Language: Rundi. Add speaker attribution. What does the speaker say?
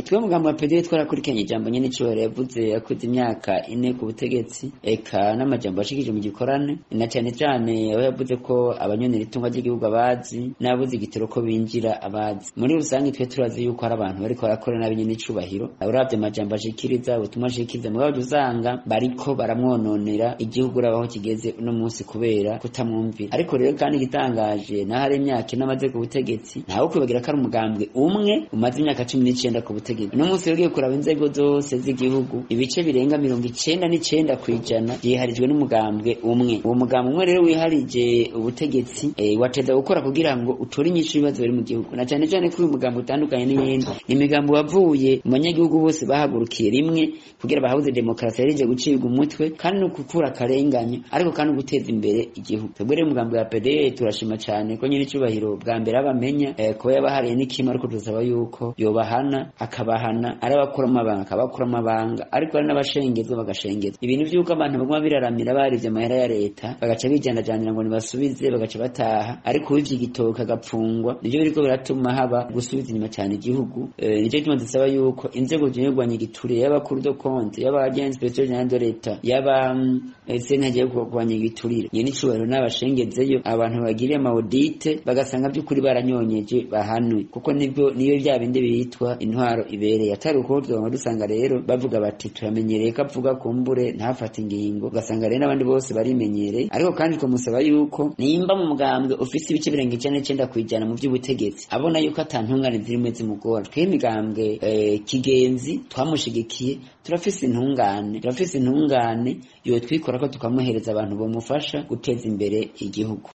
Speaker 1: twe umugambi wa PDR twarakurikiranye ijambo nyene icoro yavuze yakuze imyaka 4 ku butegetsi eka n'amajambo ashikije mu gikorane na cyane cyane aho yavuze ko abanyonera itunga ry'igihugu abazi nabuze igitero ko binjira abazi. Muri rusange twe turazi yuko ari abantu bariko barakora nabi nyene icubahiro uravye amajambo ashikiriza ubutumwa ashikiriza mugabo usanga bariko baramwononera igihugu urabaho kigeze uno munsi kubera kutamwumvira. Ariko rero kandi gitangaje na hari imyaka inamaze ku butegetsi ntawe kwibagira ko ari umugambwe umwe umaze imyaka 19 ku butegetsi. Uno munsi rero kuraba inzego zose z'igihugu ibice birenga 99% kwijana yiharijwe n'umugambwe umwe. Uwo mugambwe umwe rero wiharije ubutegetsi wateza gukora kugira ngo utore inyishu ibibazo biri mu gihugu na cyane cyane kuri umugambwe utandukanye n'iyindi imigambo wavuye mu banyagihugu bose bahagurukiye rimwe kugira bahabuze demokrasi yarije gucibwa umutwe kandi no gukura akarenganya ariko kandi guteza imbere igihugu. Twebwe rero umugambwe wa PDR turashima cyane ko nyiri cyubahiro bwa mbere abamenya ko yabahariye n'ikima ariko tuzaba yuko yobahana akabahana arabakora amabanga ariko ari n'abashengezwa bagashengezwa. Ibintu by'uko abantu baguma biraramira barivye amahera ya leta bagaca bijandajanira ngo nibasubize bagaca bataha ariko wivye igitoka gapfungwa nivyo biriko biratuma haba gusubiza inyuma cyane igihugu. Nico gituma dusaba yuko inzego zinyurwanya igiturire y'abakuru do compte y'abagenzi president de leta y'aba senkaje kurwanya igiturire nyene icubahiro n'abashengezeyo abantu bagiriye amaudite bagasanga by'ukuri baranyonyeje bahanwe kuko niyo bya bindi bitwa intwaro ibereye atari uko dusanga rero bavuga bati turamenyereye ko avuga kumbure ntafata ingingo ugasanga rero n'abandi bose barimenyereye. Ariko kandi twamusaba yuko nimba mu mugambwe ufise ibice birenga 9 kwijana mu by'ubutegetsi abona yuko atantungane zirimo zimugora twe imigambwe kigenzi twamushigikiye turafise intungane yo twikora ko tukamuhereza abantu bomufasha guteza imbere igihugu.